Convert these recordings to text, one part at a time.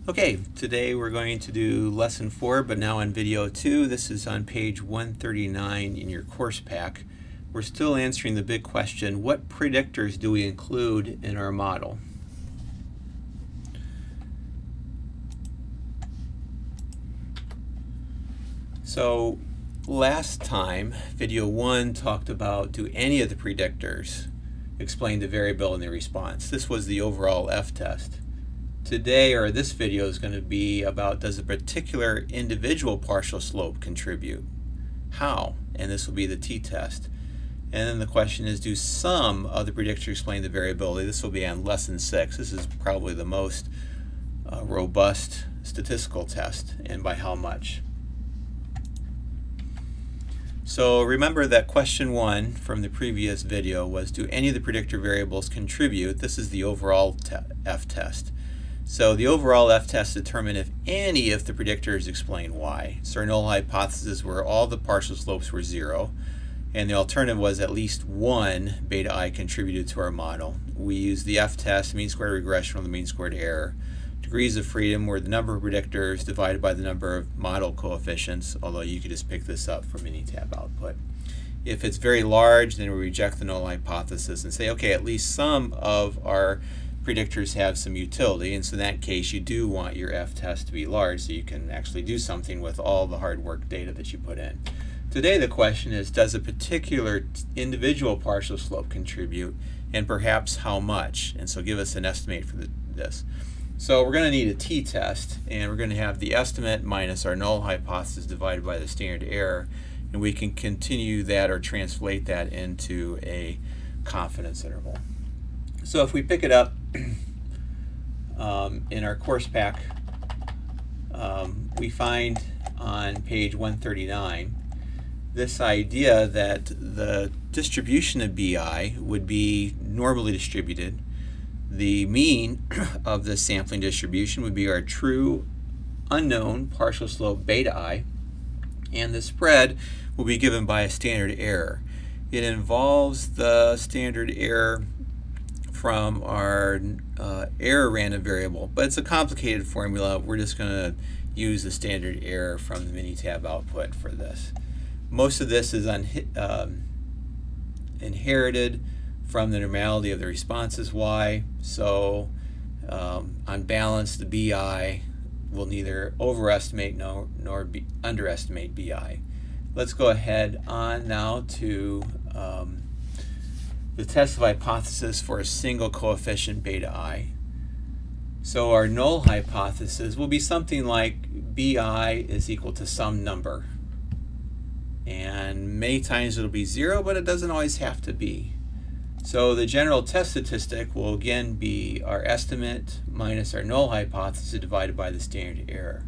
Okay, today we're going to do lesson 4, but now on video 2. This is on page 139 in your course pack. We're still answering the big question, what predictors do we include in our model? So last time, video 1 talked about, do any of the predictors explain the variable in the response? This was the overall F-test. Today, or this video, is going to be about, does a particular individual partial slope contribute? How? And this will be the t-test. And then the question is, do some of the predictors explain the variability? This will be on lesson 6. This is probably the most robust statistical test, and by how much? So remember that question 1 from the previous video was, do any of the predictor variables contribute? This is the overall F-test. So the overall F-test determined if any of the predictors explain why. So our null hypothesis were all the partial slopes were 0, and the alternative was at least one beta I contributed to our model. We used the F-test, mean squared regression, or the mean squared error. Degrees of freedom were the number of predictors divided by the number of model coefficients, although you could just pick this up from Minitab output. If it's very large, then we reject the null hypothesis and say, okay, at least some of our predictors have some utility, and so in that case you do want your F-test to be large so you can actually do something with all the hard work data that you put in. Today the question is, does a particular individual partial slope contribute, and perhaps how much? And so give us an estimate for this. So we're going to need a t-test, and we're going to have the estimate minus our null hypothesis divided by the standard error, and we can continue that or translate that into a confidence interval. So if we pick it up in our course pack, we find on page 139 this idea that the distribution of BI would be normally distributed. The mean of the sampling distribution would be our true unknown partial slope beta I, and the spread will be given by a standard error. It involves the standard error from our error random variable, but it's a complicated formula. We're just going to use the standard error from the Minitab output for this. Most of this is inherited from the normality of the responses y, so on balance the BI will neither overestimate nor underestimate BI. Let's go ahead on now to the test of hypothesis for a single coefficient beta I. So our null hypothesis will be something like BI is equal to some number. And many times it'll be 0, but it doesn't always have to be. So the general test statistic will again be our estimate minus our null hypothesis divided by the standard error.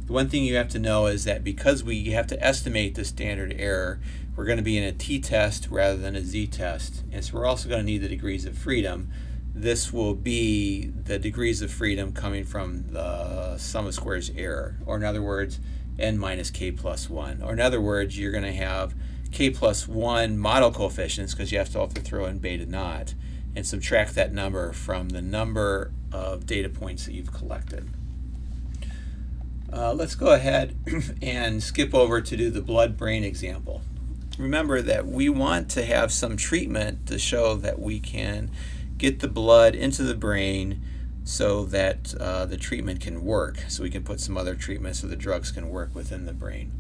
The one thing you have to know is that because we have to estimate the standard error, we're going to be in a t-test rather than a z-test. And so we're also going to need the degrees of freedom. This will be the degrees of freedom coming from the sum of squares error, or in other words, n minus k plus 1. Or in other words, you're going to have k plus 1 model coefficients, because you have to also throw in beta naught, and subtract that number from the number of data points that you've collected. Let's go ahead and skip over to do the blood-brain example. Remember that we want to have some treatment to show that we can get the blood into the brain so that the treatment can work. So we can put some other treatment so the drugs can work within the brain.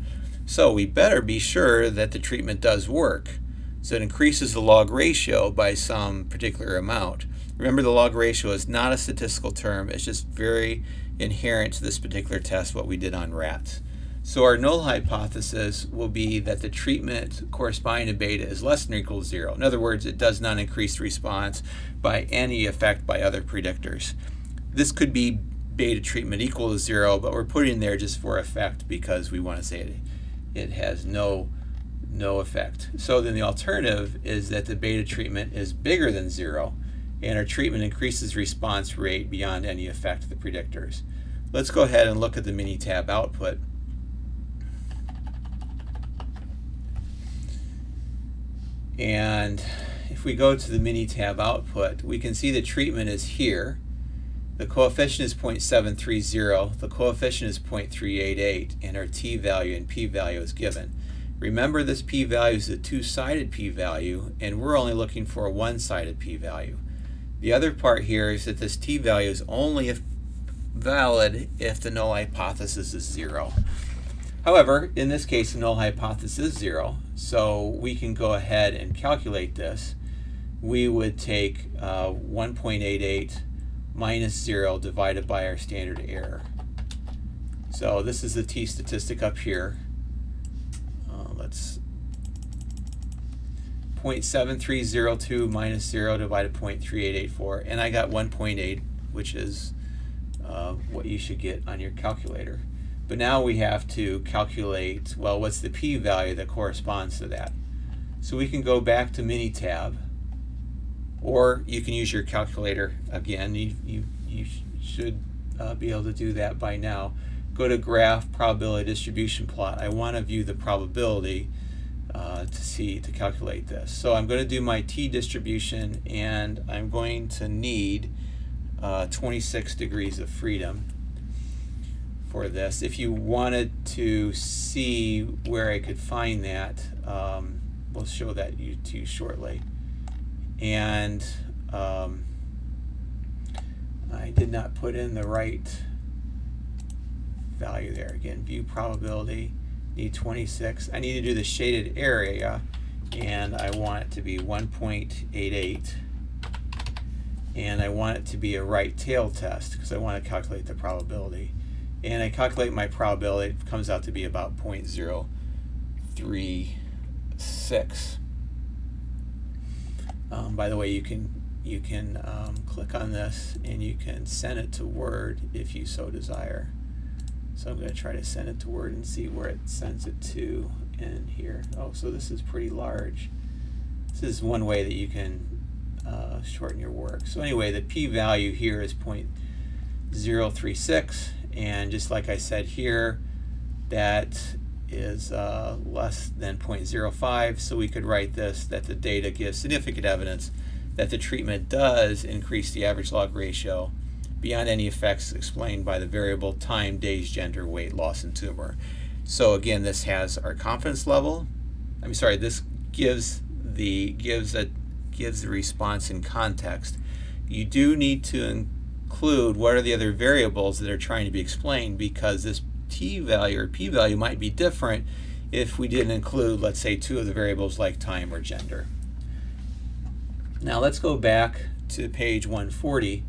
So we better be sure that the treatment does work. So it increases the log ratio by some particular amount. Remember, the log ratio is not a statistical term. It's just very inherent to this particular test, what we did on rats. So our null hypothesis will be that the treatment corresponding to beta is less than or equal to 0. In other words, it does not increase the response by any effect by other predictors. This could be beta treatment equal to 0, but we're putting in there just for effect because we want to say it has no effect. So then the alternative is that the beta treatment is bigger than 0, and our treatment increases response rate beyond any effect of the predictors. Let's go ahead and look at the Minitab output. And if we go to the Minitab output, we can see the treatment is here, The coefficient is 0.730, the coefficient is 0.388, and our t-value and p-value is given. Remember, this p-value is a two-sided p-value, and we're only looking for a one-sided p-value. The other part here is that this t-value is only valid if the null hypothesis is 0. However, in this case, the null hypothesis is 0, so we can go ahead and calculate this. We would take 1.88 minus 0 divided by our standard error. So this is the t statistic up here. Let's 0.7302 minus 0 divided 0.3884, and I got 1.8, which is what you should get on your calculator. But now we have to calculate, well, what's the p-value that corresponds to that? So we can go back to Minitab, or you can use your calculator again. You should be able to do that by now. Go to Graph, Probability Distribution Plot. I want to view the probability to calculate this. So I'm going to do my t-distribution, and I'm going to need 26 degrees of freedom for this. If you wanted to see where I could find that, we'll show that to you shortly. And I did not put in the right value there. Again, view probability, need 26. I need to do the shaded area, and I want it to be 1.88. And I want it to be a right tail test because I want to calculate the probability. And I calculate my probability, it comes out to be about 0.036. By the way, you can click on this and you can send it to Word if you so desire. So I'm going to try to send it to Word and see where it sends it to in here. Oh, so this is pretty large. This is one way that you can shorten your work. So anyway, the p-value here is 0.036, and just like I said here, that is less than 0.05, so we could write this that the data gives significant evidence that the treatment does increase the average log ratio beyond any effects explained by the variable time, days, gender, weight, loss, and tumor. So again, this has our confidence level. I'm sorry, this gives the response in context. You do need to include what are the other variables that are trying to be explained, because this t-value or p-value might be different if we didn't include, let's say, two of the variables like time or gender. Now let's go back to page 140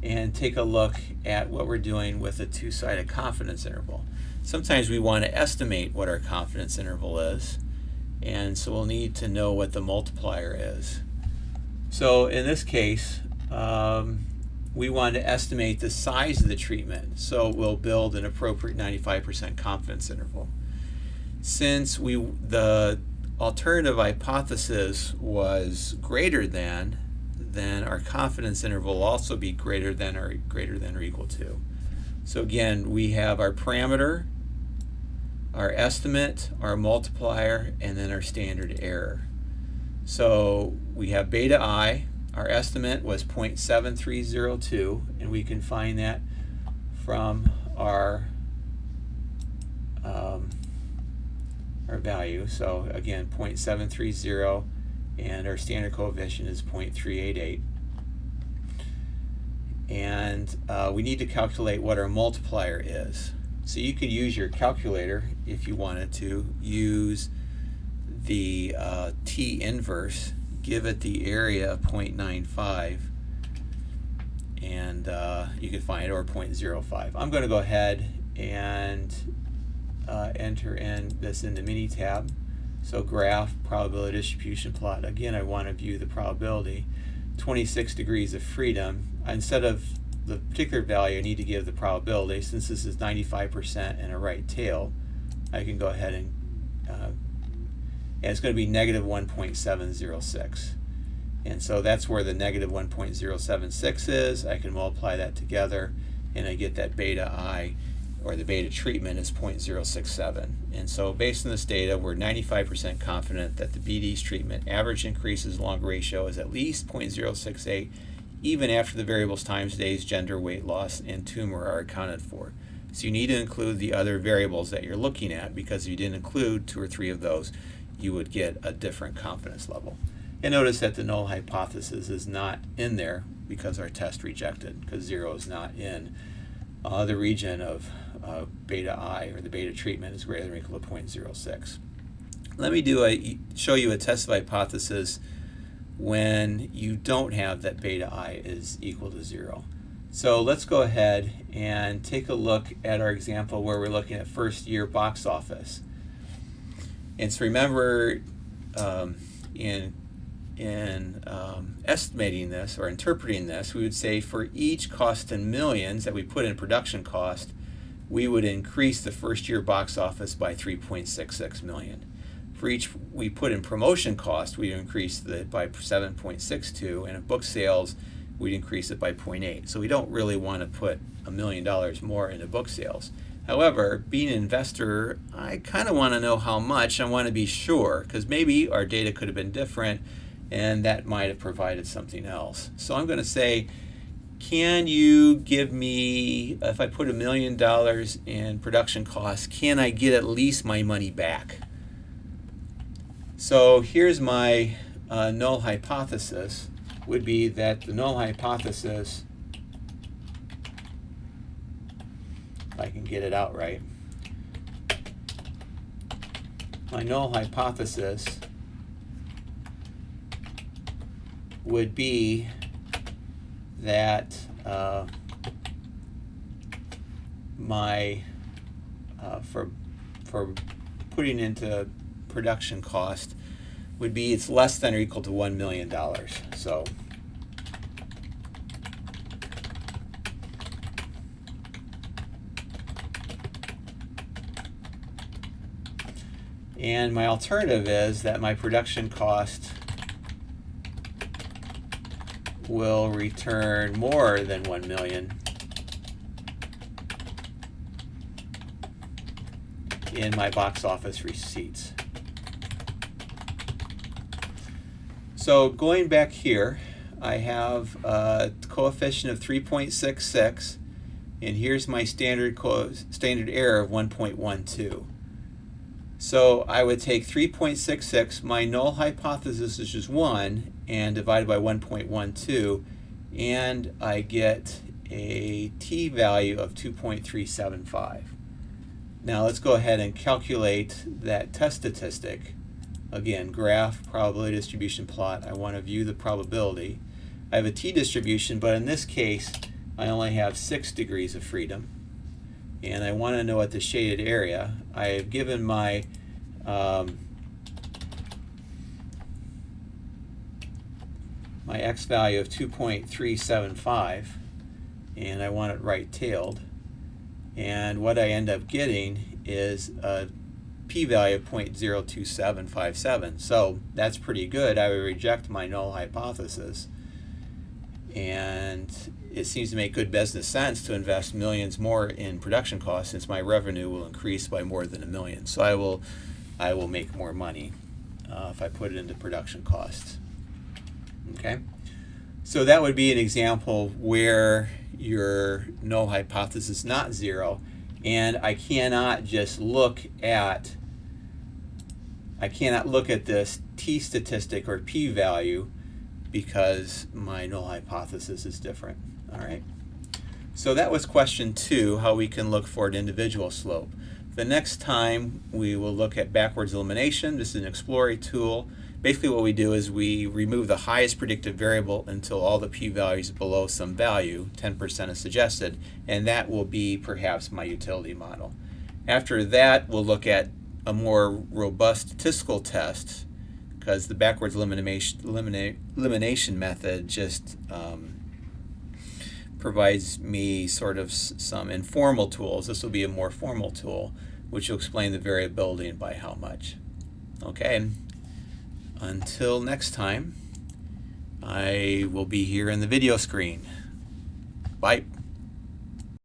and take a look at what we're doing with a two-sided confidence interval. Sometimes we want to estimate what our confidence interval is, and so we'll need to know what the multiplier is. So in this case, we want to estimate the size of the treatment, so we'll build an appropriate 95% confidence interval. Since the alternative hypothesis was greater than, then our confidence interval will also be greater than or equal to. So again, we have our parameter, our estimate, our multiplier, and then our standard error. So we have beta I. Our estimate was 0.7302, and we can find that from our value. So again, 0.730, and our standard coefficient is 0.388. And we need to calculate what our multiplier is. So you could use your calculator if you wanted to. Use the t inverse, give it the area of 0.95, and you can find it, or 0.05. I'm going to go ahead and enter in this in the Minitab. So graph, probability distribution plot. Again, I want to view the probability. 26 degrees of freedom. Instead of the particular value, I need to give the probability. Since this is 95% and a right tail, I can go ahead and it's going to be negative 1.706. And so that's where the negative 1.076 is. I can multiply that together, and I get that beta I, or the beta treatment, is 0.067. And so based on this data, we're 95% confident that the BD's treatment average increases log ratio is at least 0.068 even after the variables times, days, gender, weight loss, and tumor are accounted for. So you need to include the other variables that you're looking at, because if you didn't include 2 or 3 of those, you would get a different confidence level. And notice that the null hypothesis is not in there because our test rejected, because 0 is not in the region of beta I, or the beta treatment is greater than or equal to 0.06. Let me show you a test of hypothesis when you don't have that beta I is equal to 0. So let's go ahead and take a look at our example where we're looking at first year box office. And so remember, in estimating this or interpreting this, we would say for each cost in millions that we put in production cost, we would increase the first year box office by 3.66 million. For each we put in promotion cost, we'd increase it by 7.62, and in book sales, we'd increase it by 0.8. So we don't really want to put $1 million more into book sales. However, being an investor, I kind of want to know how much. I want to be sure, because maybe our data could have been different, and that might have provided something else. So I'm going to say, can you give me, if I put $1 million in production costs, can I get at least my money back? So here's my null hypothesis, would be that the null hypothesis, if I can get it out right, my null hypothesis would be that for putting into production cost would be it's less than or equal to $1 million. So and my alternative is that my production cost will return more than 1 million in my box office receipts. So going back here, I have a coefficient of 3.66, and here's my standard error of 1.12. So I would take 3.66, my null hypothesis is just 1, and divide by 1.12, and I get a t-value of 2.375. Now let's go ahead and calculate that test statistic. Again, graph, probability distribution plot. I want to view the probability. I have a t-distribution, but in this case, I only have 6 degrees of freedom. And I want to know at the shaded area. I have given my my x value of 2.375, and I want it right-tailed. And what I end up getting is a p-value of 0.02757. So that's pretty good. I would reject my null hypothesis. And it seems to make good business sense to invest millions more in production costs, since my revenue will increase by more than $1 million. So I will make more money if I put it into production costs. Okay, so that would be an example where your null hypothesis is not 0, and I cannot just look at this t statistic or p-value because my null hypothesis is different. All right. So that was question 2, how we can look for an individual slope. The next time we will look at backwards elimination. This is an exploratory tool. Basically what we do is we remove the highest predictive variable until all the p-values below some value, 10% is suggested, and that will be perhaps my utility model. After that, we'll look at a more robust statistical test, because the backwards elimination method just provides me sort of some informal tools. This will be a more formal tool, which will explain the variability and by how much. Okay, until next time, I will be here in the video screen. Bye.